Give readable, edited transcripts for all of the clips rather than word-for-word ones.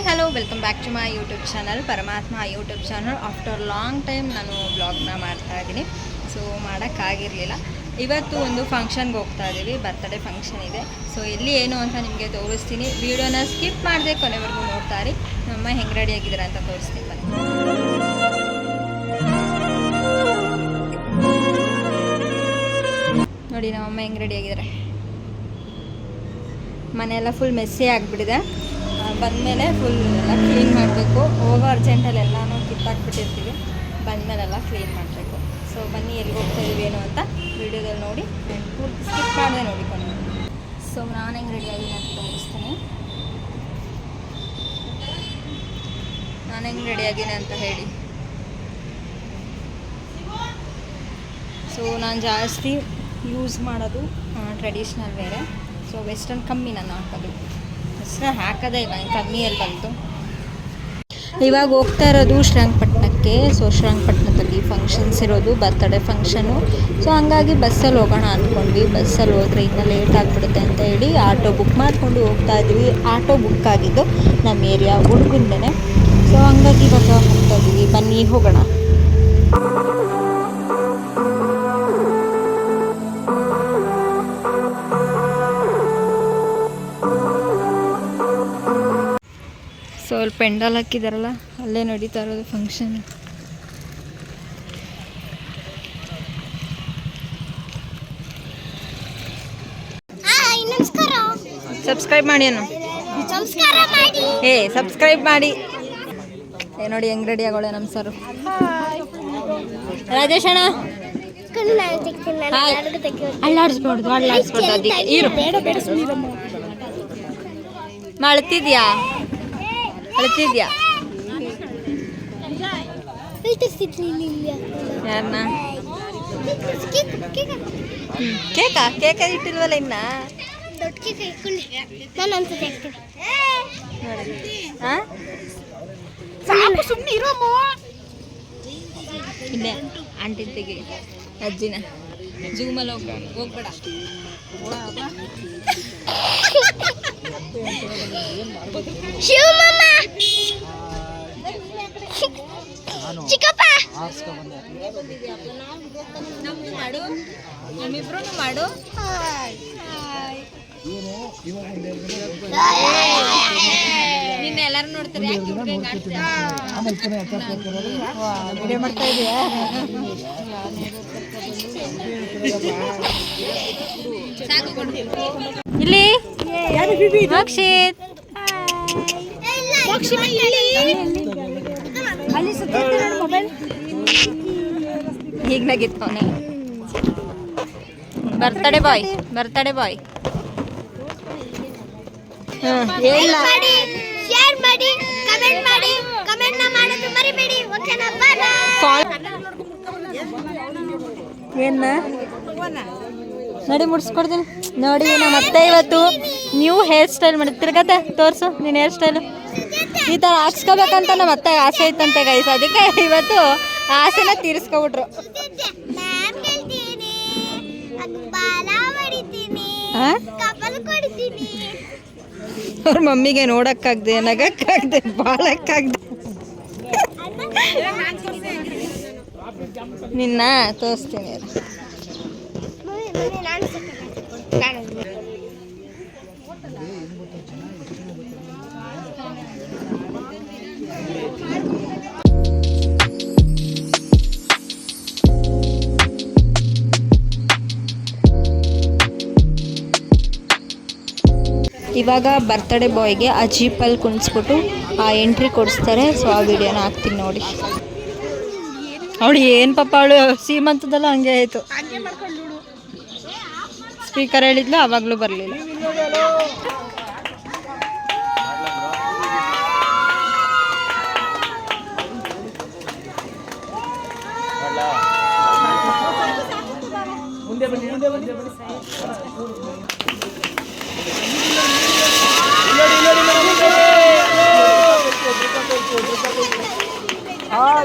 Hi hello welcome back to my YouTube channel Paramatma YouTube channel. After long time ನಾನು ಬ್ಲಾಗ್ನ ಮಾಡ್ತಾ ಇದ್ದೀನಿ. So ಮಾಡೋಕ್ಕಾಗಿರಲಿಲ್ಲ. ಇವತ್ತು ಒಂದು ಫಂಕ್ಷನ್ಗೆ ಹೋಗ್ತಾ ಇದ್ದೀವಿ, ಬರ್ತ್ಡೇ ಫಂಕ್ಷನ್ ಇದೆ. ಸೊ ಎಲ್ಲಿ ಏನು ಅಂತ ನಿಮಗೆ ತೋರಿಸ್ತೀನಿ. ವಿಡಿಯೋನ ಸ್ಕಿಪ್ ಮಾಡದೆ ಕೊನೆವರೆಗೂ ನೋಡ್ತಾ ಇರಿ. ನಮ್ಮ ಹೆಂಗೆ ರೆಡಿಯಾಗಿದ್ದೀರಾ ಅಂತ ತೋರಿಸ್ತೀನಿ ಬನ್ನಿ. ನೋಡಿ ನಮ್ಮಮ್ಮ ಹೆಂಗೆ ರೆಡಿಯಾಗಿದ್ದಾರೆ. ಮನೆಯೆಲ್ಲ ಫುಲ್ ಮೆಸ್ಸಿ ಆಗಿಬಿಟ್ಟಿದೆ. ಬಂದಮೇಲೆ ಫುಲ್ ಎಲ್ಲ ಕ್ಲೀನ್ ಮಾಡಬೇಕು. ಹೋಗೋ ಅರ್ಜೆಂಟಲ್ಲಿ ಎಲ್ಲನೂ ಕಿತ್ತಾಕ್ಬಿಟ್ಟಿರ್ತೀವಿ. ಬಂದಮೇಲೆಲ್ಲ ಕ್ಲೀನ್ ಮಾಡಬೇಕು. ಸೊ ಬನ್ನಿ ಎಲ್ಲಿಗೆ ಹೋಗ್ತಾ ಇದ್ದೀವಿ ಏನು ಅಂತ ವೀಡಿಯೋದಲ್ಲಿ ನೋಡಿ, ಪೂರ್ತಿ ಸ್ಕಿಪ್ ಮಾಡದೆ ನೋಡಿಕೊಂಡು. ಸೊ ನಾನು ಹೆಂಗೆ ರೆಡಿಯಾಗಿದ್ದೀನಿ ಅಂತ ತೋರಿಸ್ತೀನಿ. ನಾನು ಹೆಂಗೆ ರೆಡಿಯಾಗಿದ್ದೀನಿ ಅಂತ ಹೇಳಿ. ಸೊ ನಾನು ಜಾಸ್ತಿ ಯೂಸ್ ಮಾಡೋದು ಟ್ರೆಡಿಷ್ನಲ್ ವೇರೆ. ಸೊ ವೆಸ್ಟರ್ನ್ ಕಮ್ಮಿ ನಾನು ಹಾಕೋದು, ವೆಸ್ಟರ್ನ್ ಹಾಕೋದೇ ಇಲ್ಲ, ಕಮ್ಮಿಯಲ್ಲಿ ಬಂತು. ಇವಾಗ ಹೋಗ್ತಾ ಇರೋದು ಶ್ರೀರಂಗಪಟ್ಟಣಕ್ಕೆ. ಸೊ ಶ್ರೀರಂಗಪಟ್ಟಣದಲ್ಲಿ ಫಂಕ್ಷನ್ಸ್ ಇರೋದು, ಬರ್ತ್ಡೇ ಫಂಕ್ಷನು. ಸೊ ಹಂಗಾಗಿ ಬಸ್ಸಲ್ಲಿ ಹೋಗೋಣ ಅಂದ್ಕೊಂಡ್ವಿ. ಬಸ್ಸಲ್ಲಿ ಹೋದರೆ ಇನ್ನೂ ಲೇಟ್ ಆಗಿಬಿಡುತ್ತೆ ಅಂತ ಹೇಳಿ ಆಟೋ ಬುಕ್ ಮಾಡಿಕೊಂಡು ಹೋಗ್ತಾ ಇದ್ವಿ. ಆಟೋ ಬುಕ್ ಆಗಿದ್ದು ನಮ್ಮ ಏರಿಯಾ ಹುಡುಗಂದೇ. ಸೊ ಹಂಗಾಗಿ ಇವಾಗ ಹೋಗ್ತಾ ಇದ್ದೀವಿ. ಬನ್ನಿ ಹೋಗೋಣ. ಸೊ ಅಲ್ಲಿ ಪೆಂಡಲ್ ಹಾಕಿದಾರಲ್ಲ, ಅಲ್ಲೇ ನಡೀತಾ ಇರೋದು ಫಂಕ್ಷನ್. ಸಬ್ಸ್ಕ್ರೈಬ್ ಮಾಡಿ ಅನ್ನು ಸಬ್ಸ್ಕ್ರೈಬ್ ಮಾಡಿ. ನೋಡಿ ಹೆಂಗ್ ರೆಡಿ ಆಗೋಳೆ ನಮ್ಮ ಸರು. ರಾಜೇಶ್ ಅಣ್ಣ ಅಳ್ಳಾಡಿಸ್ಬಾರ್ದು, ಅಳ್ಳಾಡಿಸ್ಬಾರ್ದು. ಅದಕ್ಕೆ ಇರು. ಅಳ್ತಿದ್ಯಾ ಅಳ್ತಿದ್ಯಾ? ಯಾರನ್ನ? ಕೇಕಾ? ಕೇಕ ಇಟ್ಟಿಲ್ವಲ್ಲ ಇನ್ನ. ಇಲ್ಲೇ ಆಂಟಿ ತೆಗಿ ಅಜ್ಜಿನ. ಜೂಮಲ್ಲಿ ಹೋಗ್ಬೇಡ. ಚಿಕ್ಕಪ್ಪ ನಮ್ದು ಮಾಡು, ನಮ್ಮಿಬ್ರು ಮಾಡು. ನಿನ್ನ ಎಲ್ಲರೂ ನೋಡ್ತಾರೆ. ಮಾಡ್ತಾ ಇದೀಯಾ? ಇಲ್ಲಿ ಈಗ ನಗಿತ್ತವನೆ. Birthday boy, birthday boy. ಇಲ್ಲ ಏನ ನೋಡಿ ಮುಡ್ಸ್ಕೊಡ್ತೀನಿ. ನೋಡಿ ನಮ್ಮ ಅತ್ತೆ ಇವತ್ತು ನ್ಯೂ ಹೇರ್ ಸ್ಟೈಲ್ ಮಾಡಿ ತಿರ್ಗತ್ತೆ. ತೋರಿಸು ನೀನು ಹೇರ್ ಸ್ಟೈಲು. ಈ ಥರ ಹಾಕ್ಸ್ಕೋಬೇಕಂತ ನಮ್ಮ ಅತ್ತೆಗೆ ಆಸೆ ಐತಂತೆ ಗೈಸ್. ಅದಕ್ಕೆ ಇವತ್ತು ಆಸೆನ ತೀರಿಸ್ಕೊಬಿಟ್ರು. ಅವ್ರ ಮಮ್ಮಿಗೆ ನೋಡಕ್ಕಾಗ್ದೆ, ನಗಕ್ಕಾಗ್ದೆ, ಬಾಳಕ್ಕಾಗ್ದೆ. ನಿನ್ನ ತೋರಿಸ್ತೀನಿ. ಇವಾಗ ಬರ್ತ್ಡೇ ಬಾಯ್ಗೆ ಆ ಜೀಪಲ್ಲಿ ಕುಣಿಸ್ಬಿಟ್ಟು ಆ ಎಂಟ್ರಿ ಕೊಡಿಸ್ತಾರೆ. ಸೊ ಆ ವಿಡಿಯೋನ ಹಾಕ್ತೀನಿ ನೋಡಿ. ಅವಳು ಏನು ಪಾಪ, ಅವಳು ಸೀಮಂತದಲ್ಲ ಹಂಗೆ ಆಯಿತು. ಸ್ಪೀಕರ್ ಹೇಳಿದ್ಲು, ಆವಾಗಲೂ ಬರಲಿಲ್ಲ.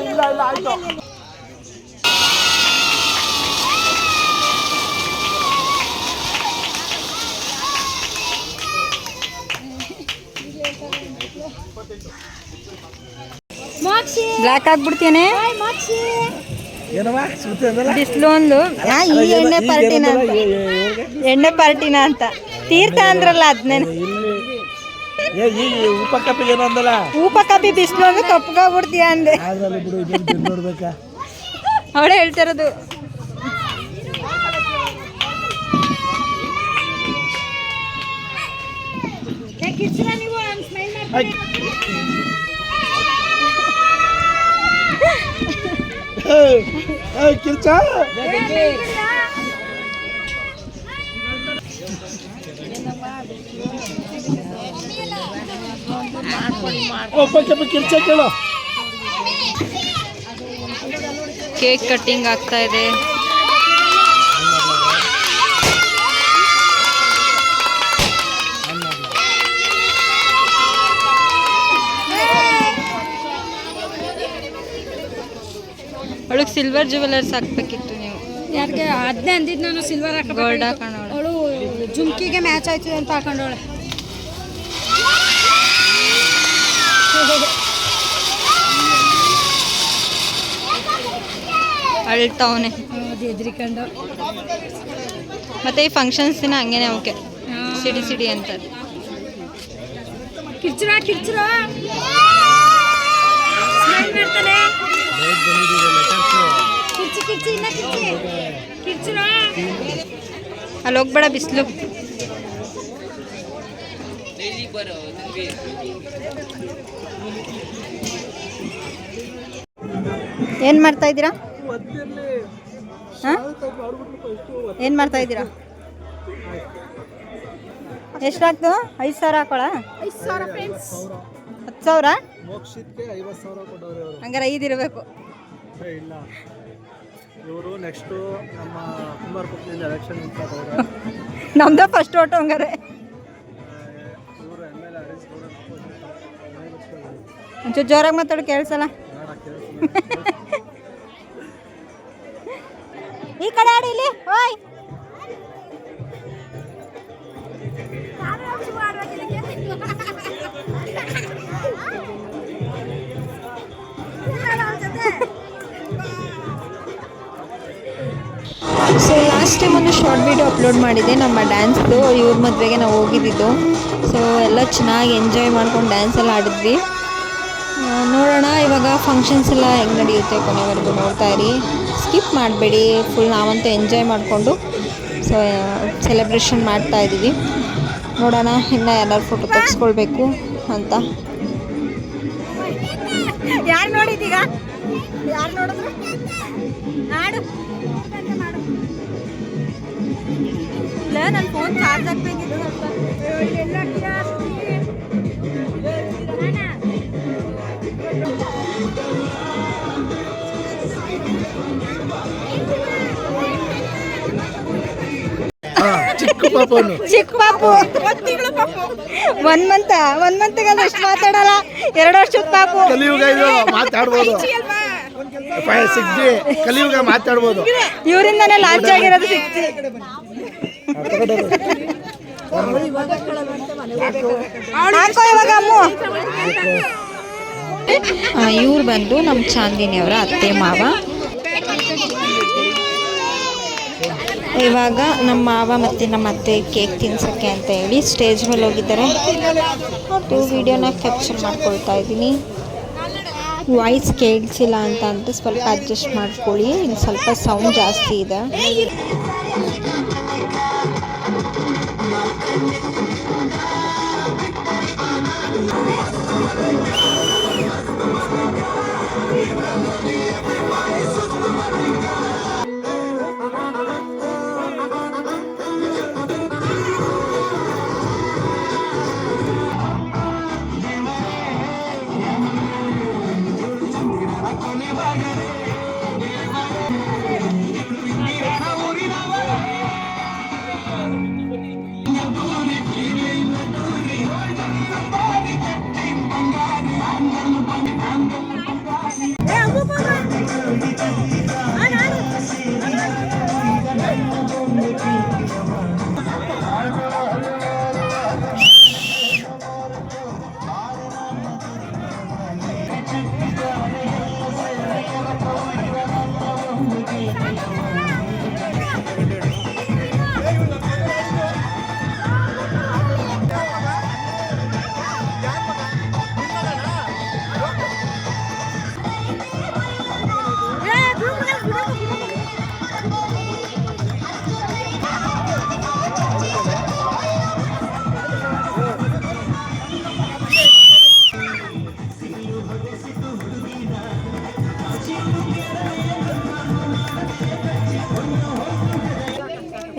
ಇಲ್ಲ ಆಯ್ತು. ಬ್ಲ್ಯಾಕ್ ಆಗ್ಬಿಡ್ತೇನೆ ಬಿಸಿಲು ಒಂದು ಈ ಎಣ್ಣೆ ಪಾರ್ಟಿನ ಅಂತ ತೀರ್ಥ ಅಂದ್ರಲ್ಲ ಅದನ್ನೇ ಊಪ ಕಪ್ಪಿ ಬಿಸಿಲು ಅಂದ್ರೆ ಕಪ್ಪಗಾಗ್ಬಿಡ್ತೀಯ ಅಂದೆ ಅವಳೇ ಹೇಳ್ತಿರೋದು. ಕೇಕ್ ಕಟ್ಟಿಂಗ್ ಆಗ್ತಾ ಇದೆ. ಅವಳಿಗೆ ಸಿಲ್ವರ್ ಜುವೆಲರ್ಸ್ ಹಾಕ್ಬೇಕಿತ್ತು ನೀವು. ಯಾರಿಗೆ ಅದನ್ನೇ ಅಂದಿದ್ದು ನಾನು, ಸಿಲ್ವರ್ ಹಾಕ ಗೋಲ್ಡ್ ಹಾಕೊಂಡವಳು. ಅವಳು ಜುಮ್ಕಿಗೆ ಮ್ಯಾಚ್ ಆಯ್ತದೆ ಅಂತ ಹಾಕೊಂಡವಳೆ. ಅಳ್ತಾವನೆ ಎದ್ರಿಕೊಂಡು. ಮತ್ತೆ ಈ ಫಂಕ್ಷನ್ಸ್ ದಿನ ಹಂಗೇನೆ ಅವಕ್ಕೆ ಸಿಡಿ ಸಿಡಿ ಅಂತಾರೆ. ಕಿರ್ಚುರ ಕಿರ್ಚುರ ಮಾಡ್ತಾನೆ. ಕಿರ್ಚಿ ಕಿರ್ಚಿ ಇನ್ನ ಕಿರ್ಚಿ ಕಿರ್ಚುರ. ಅಲ್ಲಿ ಹೋಗ್ಬೇಡ ಬಿಸಿಲು. ಏನು ಮಾಡ್ತಾ ಇದ್ದೀರಾ? ಹಾಂ ಏನು ಮಾಡ್ತಾ ಇದ್ದೀರಾ? ಎಷ್ಟಾಗ್ತು? 5,000 ಹಾಕೋಳ? 5,000 ಫ್ರೆಂಡ್ಸ್. 10,000 ಮೋಕ್ಷಿತ್ಗೆ 50,000 ಕೊಟ್ಟವ್ರೆ ಅವರು. ಹಂಗಾರೆ 5 ಇರಬೇಕು. ಇಲ್ಲ, ಇವರು ನೆಕ್ಸ್ಟು ನಮ್ಮ ಕುಮಾರಪುರದಿಂದ ಎಲೆಕ್ಷನ್ ನಿಂತ್ಕೊಂಡವ್ರೆ. ನಮ್ದು ಫಸ್ಟ್ ಓಟು ಹಂಗಾರೆ. ಇವರು MLA ಆರಿಸ್ಕೊಂಡು ಒಂಚೂರು ಜೋರಾಗಿ ಮಾತಾಡೋ ಕೇಳಿಸಲ್ಲ. ಈ ಕಡೆ ಆಡಿ ಇಲ್ಲಿ. ಓಯ್ ಸೊ ಲಾಸ್ಟ್ ಟೈಮ್ ಒಂದು ಶಾರ್ಟ್ ವಿಡಿಯೋ ಅಪ್ಲೋಡ್ ಮಾಡಿದ್ದೆ ನಮ್ಮ ಡ್ಯಾನ್ಸ್ದು. ಇವ್ರ ಮದುವೆಗೆ ನಾವು ಹೋಗಿದ್ದಿದ್ದು. ಸೊ ಎಲ್ಲ ಚೆನ್ನಾಗಿ ಎಂಜಾಯ್ ಮಾಡ್ಕೊಂಡು ಡ್ಯಾನ್ಸ್ ಎಲ್ಲ ಆಡಿದ್ವಿ. ನೋಡೋಣ ಇವಾಗ ಫಂಕ್ಷನ್ಸ್ ಎಲ್ಲ ಹೆಂಗೆ ನಡೆಯುತ್ತೆ ಕೊನೆವರೆಗೂ ನೋಡ್ತಾ ಇರಿ. ಸ್ಕಿಪ್ ಮಾಡಬೇಡಿ. ಫುಲ್ ನಾವಂತೂ ಎಂಜಾಯ್ ಮಾಡಿಕೊಂಡು ಸೊ ಸೆಲೆಬ್ರೇಷನ್ ಮಾಡ್ತಾ ಇದ್ದೀವಿ. ನೋಡೋಣ ಇನ್ನು ಎಲ್ಲರೂ ಫೋಟೋ ತೆಗೆಸ್ಕೊಳ್ಬೇಕು ಅಂತ. ಯಾರು ನೋಡಿದ್ದೀಗ? ಯಾರು ನೋಡಿದ್ರು? ನಾಡು ಇಲ್ಲ, ನನ್ನ ಫೋನ್ ಚಾರ್ಜ್ ಹಾಕ್ಬೇಕಿತ್ತು ಚಿಕ್ಕ ಪಾಪು. 1 ಮಂತ್ಗೆ ಅಷ್ಟು ಮಾತಾಡಲ್ಲ. 2 ವರ್ಷದ ಪಾಪು. ಕಲಿಯುಗ ಇದು, ಮಾತಾಡ್ಬೋದು. 6G ಕಲಿಯುಗ ಮಾತಾಡ್ಬೋದು. ಇವರಿಂದಾನೇ ಲಾಂಚ್ ಆಗಿರೋದು 6G. ಇವ್ರು ಬಂದು ನಮ್ಮ ಚಾಂದಿನಿಯವರ ಅತ್ತೆ ಮಾವ. ಇವಾಗ ನಮ್ಮ ಮಾವ ಮತ್ತು ನಮ್ಮ ಅತ್ತೆ ಕೇಕ್ ತಿನ್ಸೋಕ್ಕೆ ಅಂತ ಹೇಳಿ ಸ್ಟೇಜ್ ಮೇಲೆ ಹೋಗಿದ್ದಾರೆ. ಅದು ವಿಡಿಯೋನ ಕ್ಯಾಪ್ಚರ್ ಮಾಡ್ಕೊಳ್ತಾ ಇದ್ದೀನಿ. ವಾಯ್ಸ್ ಕೇಳಿಸಿಲ್ಲ ಅಂತ ಸ್ವಲ್ಪ ಅಡ್ಜಸ್ಟ್ ಮಾಡ್ಕೊಳ್ಳಿ. ಇನ್ನು ಸ್ವಲ್ಪ ಸೌಂಡ್ ಜಾಸ್ತಿ ಇದೆ.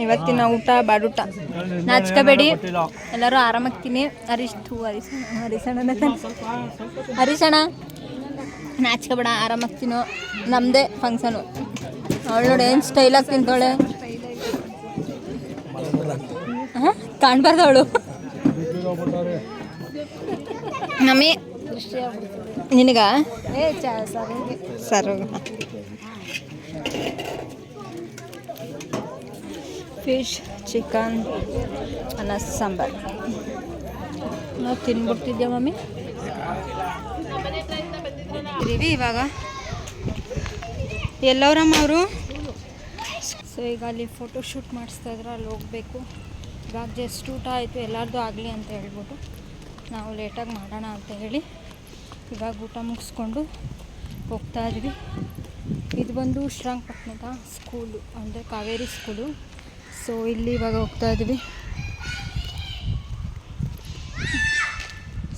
ಇವತ್ತಿನ ಊಟ ಬಾಡೂಟ ನಾಚ್ಕೋಬೇಡಿ, ಎಲ್ಲರೂ ಆರಾಮಾಗ್ತೀನಿ. ಹರೀಶಣ್ಣ ನಾಚ್ಕೋಬೇಡ, ಆರಾಮಾಗ್ತೀನೋ. ನಮ್ಮದೇ ಫಂಕ್ಷನು. ಅವಳು ನೋಡಿ ಏನು ಸ್ಟೈಲಾಗಿ ತಿಂತಾಳೆ. ಹಾಂ ಕಾಣ್ಬಾರ್ದು ಅವಳು. ನಮ್ಮಿ ನಿನಗ ಸರ್ ಫಿಶ್, ಚಿಕನ್, ಅನ್ನ ಸಾಂಬಾರು ನಾವು ತಿನ್ಬಿಡ್ತಿದ್ದೆ ಮಮ್ಮಿ. ಇದೀವಿ ಇವಾಗ. ಎಲ್ಲವರಮ್ಮ ಅವರು. ಸೊ ಈಗ ಅಲ್ಲಿ ಫೋಟೋ ಶೂಟ್ ಮಾಡಿಸ್ತಾ ಇದ್ರೆ ಅಲ್ಲಿ ಹೋಗಬೇಕು. ಇವಾಗ ಜಸ್ಟ್ ಊಟ ಆಯಿತು, ಎಲ್ಲರದ್ದು ಆಗಲಿ ಅಂತ ಹೇಳ್ಬಿಟ್ಟು ನಾವು ಲೇಟಾಗಿ ಮಾಡೋಣ ಅಂತ ಹೇಳಿ ಇವಾಗ ಊಟ ಮುಗಿಸ್ಕೊಂಡು ಹೋಗ್ತಾ ಇದ್ವಿ. ಇದು ಬಂದು ಶ್ರೀರಂಗಪಟ್ಟಣದ ಸ್ಕೂಲು, ಅಂದರೆ ಕಾವೇರಿ ಸ್ಕೂಲು. ಸೊ ಇಲ್ಲಿ ಇವಾಗ ಹೋಗ್ತಾ ಇದ್ವಿ.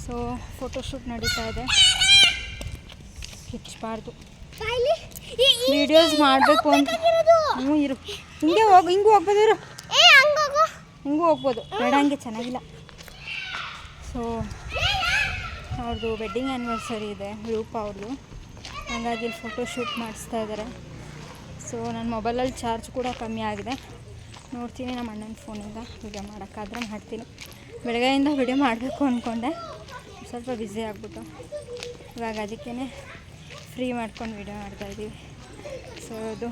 ಸೊ ಫೋಟೋಶೂಟ್ ನಡೀತಾ ಇದೆ. ಕಿಚ್ಚಬಾರ್ದು, ವಿಡಿಯೋಸ್ ಮಾಡಬೇಕು ಅಂತ. ಹ್ಞೂ ಇರು, ಹಿಂಗೆ ಹಿಂಗೂ ಹೋಗ್ಬೋದು. ಇರು, ಹಿಂಗೂ ಹೋಗ್ಬೋದು. ಬೇಡ, ಹಂಗೆ ಚೆನ್ನಾಗಿಲ್ಲ. ಸೊ ಅವ್ರದ್ದು ವೆಡ್ಡಿಂಗ್ ಆ್ಯನಿವರ್ಸರಿ ಇದೆ, ರೂಪ ಅವ್ರದ್ದು. ಹಾಗಾಗಿ ಇಲ್ಲಿ ಫೋಟೋಶೂಟ್ ಮಾಡಿಸ್ತಾ ಇದ್ದಾರೆ. ಸೊ ನನ್ನ ಮೊಬೈಲಲ್ಲಿ ಚಾರ್ಜ್ ಕೂಡ ಕಮ್ಮಿ ಆಗಿದೆ. ನೋಡ್ತೀನಿ ನಮ್ಮ ಅಣ್ಣನ ಫೋನಿಂದ ವಿಡಿಯೋ ಮಾಡೋಕ್ಕಾದ್ರೆ ಮಾಡ್ತೀನಿ. ಬೆಳಗ್ಗೆಯಿಂದ ವಿಡಿಯೋ ಮಾಡಬೇಕು ಅಂದ್ಕೊಂಡೆ, ಸ್ವಲ್ಪ ಬ್ಯುಸಿ ಆಗಿಬಿಟ್ಟು ಇವಾಗ ಅದಕ್ಕೇ ಫ್ರೀ ಮಾಡ್ಕೊಂಡು ವಿಡಿಯೋ ಮಾಡ್ತಾಯಿದ್ದೀವಿ. ಸೊ ಅದು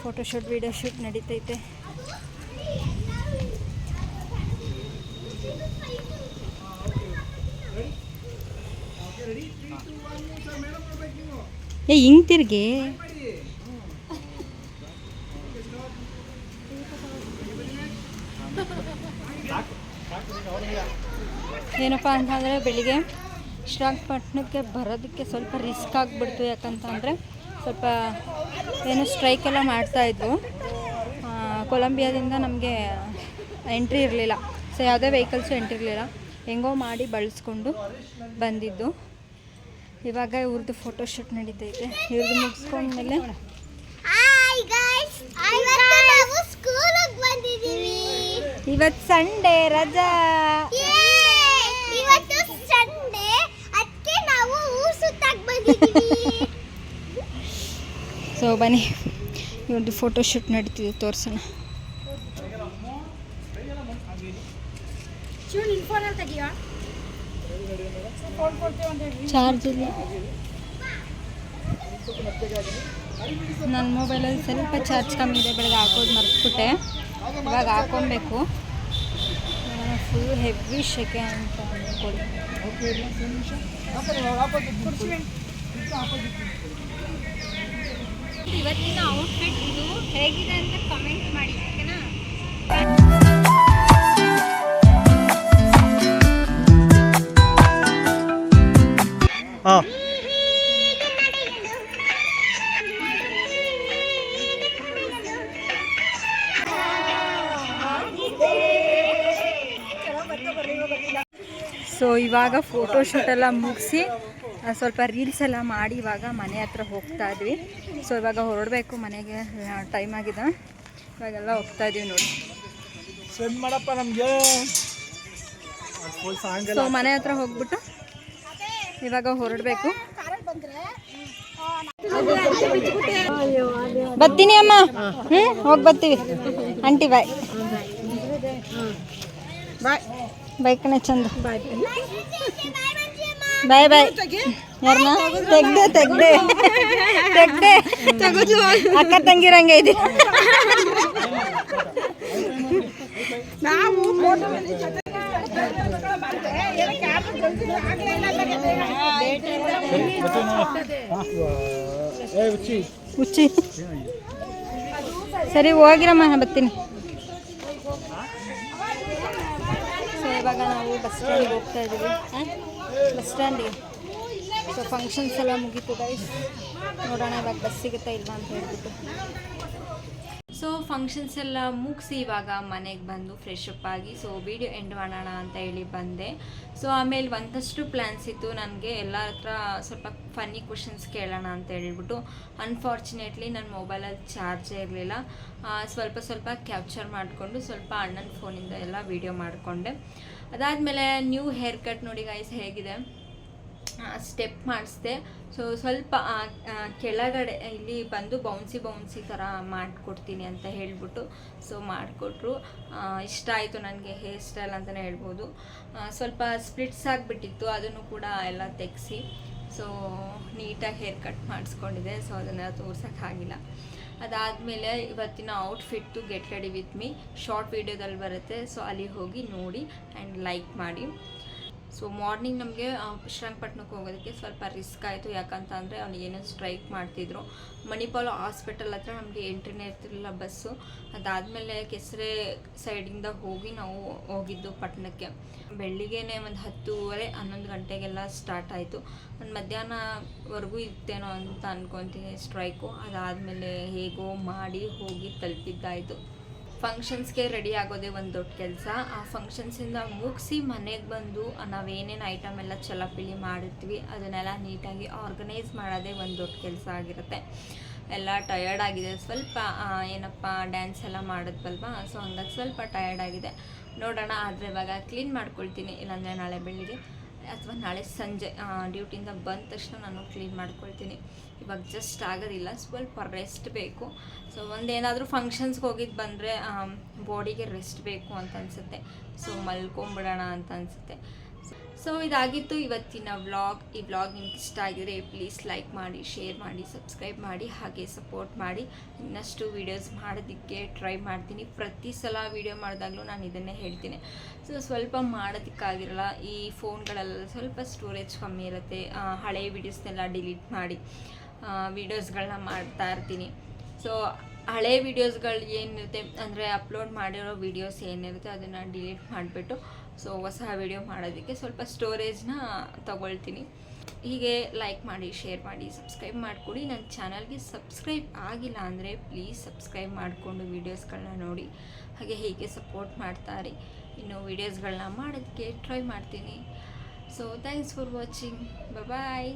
ಫೋಟೋಶೂಟ್ ವಿಡಿಯೋ ಶೂಟ್ ನಡೀತೈತೆ. ಹಿಂಗೆ ತಿರ್ಗಿ ಏನಪ್ಪ ಅಂತಂದರೆ ಬೆಳಿಗ್ಗೆ ಶ್ರೀರಂಗಪಟ್ಟಣಕ್ಕೆ ಬರೋದಕ್ಕೆ ಸ್ವಲ್ಪ ರಿಸ್ಕ್ ಆಗಿಬಿಡ್ತು. ಯಾಕಂತಂದರೆ ಸ್ವಲ್ಪ ಏನೋ ಸ್ಟ್ರೈಕೆಲ್ಲ ಮಾಡ್ತಾಯಿದ್ವು. ಕೊಲಂಬಿಯಾದಿಂದ ನಮಗೆ ಎಂಟ್ರಿ ಇರಲಿಲ್ಲ. ಸೊ ಯಾವುದೇ ವೆಹಿಕಲ್ಸು ಎಂಟ್ರಿ ಇರಲಿಲ್ಲ. ಹೆಂಗೋ ಮಾಡಿ ಬಳಸ್ಕೊಂಡು ಬಂದಿದ್ದು. ಇವಾಗ ಇವ್ರದ್ದು ಫೋಟೋಶೂಟ್ ನಡೀತೈತೆ. ಇವ್ರದ್ದು ಮುಗಿಸ್ಕೊಂಡ್ಮೇಲೆ ಇವತ್ತು ಸಂಡೇ ರಜಾ. ಸೊ ಬನ್ನಿ, ಇವ್ರದ್ದು ಫೋಟೋಶೂಟ್ ನಡೀತಿದೆ, ತೋರಿಸೋಣ. ಚಾರ್ಜ್ ಇಲ್ಲ ನನ್ನ ಮೊಬೈಲಲ್ಲಿ, ಸ್ವಲ್ಪ ಚಾರ್ಜ್ ಕಮ್ಮಿ ಇದೆ. ಬೆಳಗ್ಗೆ ಹಾಕೋದು ಮರ್ತ್ಬಿಟ್ಟೆ, ಇವಾಗ ಹಾಕೊಬೇಕು. ಫುಲ್ ಹೆವಿ ಶೆಕೆ ಅಂತ ಅಂದ್ಕೊಳ್ಳಿ. ಇವತ್ತಿನ ಔಟ್ಫಿಟ್ ಇದು ಹೇಗಿದೆ ಅಂತ ಕಮೆಂಟ್ ಮಾಡಿ, ಓಕೆನಾ? ಹಾಂ ಸೊ ಇವಾಗ ಫೋಟೋಶೂಟೆಲ್ಲ ಮುಗಿಸಿ ಸ್ವಲ್ಪ ರೀಲ್ಸ್ ಎಲ್ಲ ಮಾಡಿ ಇವಾಗ ಮನೆ ಹತ್ರ ಹೋಗ್ತಾ ಇದ್ವಿ. ಸೊ ಇವಾಗ ಹೊರಡಬೇಕು ಮನೆಗೆ, ಟೈಮ್ ಆಗಿದೆ. ಇವಾಗೆಲ್ಲ ಹೋಗ್ತಾ ಇದೀವಿ ನೋಡಿ. ಸೆಂಡ್ ಮಾಡಪ್ಪ ನಮಗೆ. ಸೊ ಮನೆ ಹತ್ರ ಹೋಗ್ಬಿಟ್ಟು ಇವಾಗ ಹೊರಡಬೇಕು. ಬರ್ತೀನಿ ಅಮ್ಮ. ಹೋಗಿ ಬರ್ತೀವಿ ಆಂಟಿ. ಬಾಯ್ ಬಾಯ್ ಬಾಯ್ ಕಣೆ ಚಂದ. ಬಾಯ್ ಬಾಯ್. ಯಾರನ್ನ ತೆಗ್ದೆ ಅಕ್ಕ ತಂಗಿರಂಗೆ ಇದೆ. ನಾವು ಹುಚ್ಚಿ ಸರಿ ಹೋಗಿರಮ್ಮ ನಾನು ಬರ್ತೀನಿ. ಸೊ ಇವಾಗ ನಾವು ಬಸ್ ಸ್ಟ್ಯಾಂಡಿಗೆ ಹೋಗ್ತಾ ಇದ್ದೀವಿ. ಬಸ್ ಸ್ಟ್ಯಾಂಡಿಗೆ ಸೊ ಫಂಕ್ಷನ್ಸ್ ಎಲ್ಲ ಮುಗೀತು ಗೈಸ್. ನೋಡೋಣ ಇವಾಗ ಬಸ್ ಸಿಗುತ್ತಾ ಇಲ್ವಾ ಅಂತ ಹೇಳ್ಬಿಟ್ಟು. ಸೊ ಫಂಕ್ಷನ್ಸ್ ಎಲ್ಲ ಮುಗಿಸಿ ಇವಾಗ ಮನೆಗೆ ಬಂದು ಫ್ರೆಶ್ ಅಪ್ ಆಗಿ ಸೊ ವಿಡಿಯೋ ಎಂಡ್ ಮಾಡೋಣ ಅಂತ ಹೇಳಿ ಬಂದೆ. ಸೊ ಆಮೇಲೆ ಒಂದಷ್ಟು ಪ್ಲ್ಯಾನ್ಸ್ ಇತ್ತು ನನಗೆ ಎಲ್ಲರ ಹತ್ರ ಸ್ವಲ್ಪ ಫನ್ನಿ ಕ್ವಶನ್ಸ್ ಕೇಳೋಣ ಅಂತ ಹೇಳ್ಬಿಟ್ಟು. ಅನ್ಫಾರ್ಚುನೇಟ್ಲಿ ನನ್ನ ಮೊಬೈಲಲ್ಲಿ ಚಾರ್ಜೇ ಇರಲಿಲ್ಲ. ಸ್ವಲ್ಪ ಕ್ಯಾಪ್ಚರ್ ಮಾಡಿಕೊಂಡು ಸ್ವಲ್ಪ ಅಣ್ಣನ ಫೋನಿಂದ ಎಲ್ಲ ವೀಡಿಯೋ ಮಾಡಿಕೊಂಡೆ. ಅದಾದಮೇಲೆ ನ್ಯೂ ಹೇರ್ ಕಟ್ ನೋಡಿ ಗೈಸ್ ಹೇಗಿದೆ, ಸ್ಟೆಪ್ ಮಾಡಿಸ್ದೆ. ಸೊ ಸ್ವಲ್ಪ ಕೆಳಗಡೆ ಇಲ್ಲಿ ಬಂದು ಬೌನ್ಸಿ ಥರ ಮಾಡಿಕೊಡ್ತೀನಿ ಅಂತ ಹೇಳ್ಬಿಟ್ಟು ಸೊ ಮಾಡಿಕೊಟ್ರು. ಇಷ್ಟ ಆಯಿತು ನನಗೆ ಹೇರ್ ಸ್ಟೈಲ್ ಅಂತಲೇ ಹೇಳ್ಬೋದು. ಸ್ವಲ್ಪ ಸ್ಪ್ಲಿಟ್ಸ್ ಆಗಿಬಿಟ್ಟಿತ್ತು, ಅದನ್ನು ಕೂಡ ಎಲ್ಲ ತೆಗೆಸಿ ಸೊ ನೀಟಾಗಿ ಹೇರ್ ಕಟ್ ಮಾಡಿಸ್ಕೊಂಡಿದ್ದೆ. ಸೊ ಅದನ್ನು ತೋರ್ಸೋಕ್ಕಾಗಿಲ್ಲ. ಅದಾದಮೇಲೆ ಇವತ್ತಿನ outfit get ready with me short ವೀಡಿಯೋದಲ್ಲಿ ಬರುತ್ತೆ. ಸೊ ಅಲ್ಲಿ ಹೋಗಿ ನೋಡಿ ಆ್ಯಂಡ್ ಲೈಕ್ ಮಾಡಿ. ಸೊ ಮಾರ್ನಿಂಗ್ ನಮಗೆ ಶ್ರೀರಂಗಪಟ್ಟಣಕ್ಕೆ ಹೋಗೋದಕ್ಕೆ ಸ್ವಲ್ಪ ರಿಸ್ಕ್ ಆಯಿತು. ಯಾಕಂತ ಅಂದರೆ ಏನೋ ಸ್ಟ್ರೈಕ್ ಮಾಡ್ತಿದ್ರು. ಮಣಿಪಾಲ್ ಹಾಸ್ಪಿಟಲ್ ಹತ್ರ ನಮಗೆ ಎಂಟ್ರಿನೇ ಇರ್ತಿರಲಿಲ್ಲ ಬಸ್ಸು. ಅದಾದಮೇಲೆ ಕೆಸರೆ ಸೈಡಿಂದ ಹೋಗಿ ನಾವು ಹೋಗಿದ್ದು ಪಟ್ಟಣಕ್ಕೆ. ಬೆಳಿಗ್ಗೆನೇ ಒಂದು 10:30-11 ಗಂಟೆಗೆಲ್ಲ ಸ್ಟಾರ್ಟ್ ಆಯಿತು. ಒಂದು ಮಧ್ಯಾಹ್ನವರೆಗೂ ಇತ್ತೇನೋ ಅಂತ ಅಂದ್ಕೊತೀನಿ ಸ್ಟ್ರೈಕು. ಅದಾದಮೇಲೆ ಹೇಗೋ ಮಾಡಿ ಹೋಗಿ ತಲುಪಿದ್ದಾಯಿತು. ಫಂಕ್ಷನ್ಸ್ಗೆ ರೆಡಿ ಆಗೋದೇ ಒಂದು ದೊಡ್ಡ ಕೆಲಸ. ಆ ಫಂಕ್ಷನ್ಸಿಂದ ಮುಗಿಸಿ ಮನೆಗೆ ಬಂದು ನಾವೇನೇನು ಐಟಮ್ ಎಲ್ಲ ಚಲಾಪಿಲಿ ಮಾಡಿರ್ತೀವಿ ಅದನ್ನೆಲ್ಲ ನೀಟಾಗಿ ಆರ್ಗನೈಸ್ ಮಾಡೋದೇ ಒಂದು ದೊಡ್ಡ ಕೆಲಸ ಆಗಿರುತ್ತೆ. ಎಲ್ಲ ಟಯರ್ಡ್ ಆಗಿದೆ ಸ್ವಲ್ಪ, ಏನಪ್ಪ ಡ್ಯಾನ್ಸ್ ಎಲ್ಲ ಮಾಡಿದ್ವಲ್ವ, ಸೊ ಹಂಗಾಗಿ ಸ್ವಲ್ಪ ಟಯರ್ಡ್ ಆಗಿದೆ. ನೋಡೋಣ, ಆದರೆ ಇವಾಗ ಕ್ಲೀನ್ ಮಾಡ್ಕೊಳ್ತೀನಿ, ಇಲ್ಲಾಂದರೆ ನಾಳೆ ಬೆಳಿಗ್ಗೆ ಅಥವಾ ನಾಳೆ ಸಂಜೆ ಡ್ಯೂಟಿಯಿಂದ ಬಂದ ತಕ್ಷಣ ನಾನು ಕ್ಲೀನ್ ಮಾಡ್ಕೊಳ್ತೀನಿ. ಇವಾಗ ಜಸ್ಟ್ ಆಗೋದಿಲ್ಲ, ಸ್ವಲ್ಪ ರೆಸ್ಟ್ ಬೇಕು. ಸೊ ಒಂದೇನಾದರೂ ಫಂಕ್ಷನ್ಸ್ಗೆ ಹೋಗಿದ್ದು ಬಂದರೆ ಬಾಡಿಗೆ ರೆಸ್ಟ್ ಬೇಕು ಅಂತ ಅನಿಸುತ್ತೆ. ಸೊ ಮಲ್ಕೊಂಬಿಡೋಣ ಅಂತ ಅನಿಸುತ್ತೆ. ಸೊ ಇದಾಗಿತ್ತು ಇವತ್ತಿನ ವ್ಲಾಗ್. ಈ ವ್ಲಾಗ್ ನಿಮ್ಗೆ ಇಷ್ಟ ಆಗಿದ್ರೆ ಪ್ಲೀಸ್ ಲೈಕ್ ಮಾಡಿ, ಶೇರ್ ಮಾಡಿ, ಸಬ್ಸ್ಕ್ರೈಬ್ ಮಾಡಿ, ಹಾಗೆ ಸಪೋರ್ಟ್ ಮಾಡಿ. ಇನ್ನಷ್ಟು ವೀಡಿಯೋಸ್ ಮಾಡೋದಕ್ಕೆ ಟ್ರೈ ಮಾಡ್ತೀನಿ. ಪ್ರತಿ ಸಲ ವೀಡಿಯೋ ಮಾಡಿದಾಗಲೂ ನಾನು ಇದನ್ನೇ ಹೇಳ್ತೀನಿ. ಸೊ ಸ್ವಲ್ಪ ಮಾಡೋದಕ್ಕಾಗಿರಲ್ಲ, ಈ ಫೋನ್ಗಳೆಲ್ಲ ಸ್ವಲ್ಪ ಸ್ಟೋರೇಜ್ ಕಮ್ಮಿ ಇರುತ್ತೆ. ಹಳೆಯ ವೀಡಿಯೋಸ್ನೆಲ್ಲ ಡಿಲೀಟ್ ಮಾಡಿ ವೀಡಿಯೋಸ್ಗಳನ್ನ ಮಾಡ್ತಾ ಇರ್ತೀನಿ. ಸೊ ಹಳೆ ವೀಡಿಯೋಸ್ಗಳು ಏನಿರುತ್ತೆ ಅಂದರೆ ಅಪ್ಲೋಡ್ ಮಾಡಿರೋ ವೀಡಿಯೋಸ್ ಏನಿರುತ್ತೆ ಅದನ್ನು ಡಿಲೀಟ್ ಮಾಡಿಬಿಟ್ಟು ಸೊ ಹೊಸ ವೀಡಿಯೋ ಮಾಡೋದಕ್ಕೆ ಸ್ವಲ್ಪ ಸ್ಟೋರೇಜ್ನ ತಗೊಳ್ತೀನಿ. ಹೀಗೆ ಲೈಕ್ ಮಾಡಿ, ಶೇರ್ ಮಾಡಿ, ಸಬ್ಸ್ಕ್ರೈಬ್ ಮಾಡಿಕೊಡಿ. ನನ್ನ ಚಾನಲ್ಗೆ ಸಬ್ಸ್ಕ್ರೈಬ್ ಆಗಿಲ್ಲ ಅಂದರೆ ಪ್ಲೀಸ್ ಸಬ್ಸ್ಕ್ರೈಬ್ ಮಾಡಿಕೊಂಡು ವೀಡಿಯೋಸ್ಗಳನ್ನ ನೋಡಿ. ಹಾಗೆ ಹೀಗೆ ಸಪೋರ್ಟ್ ಮಾಡ್ತಾರೆ. ಇನ್ನು ವೀಡಿಯೋಸ್ಗಳನ್ನ ಮಾಡೋದಕ್ಕೆ ಟ್ರೈ ಮಾಡ್ತೀನಿ. So thanks for watching. Bye.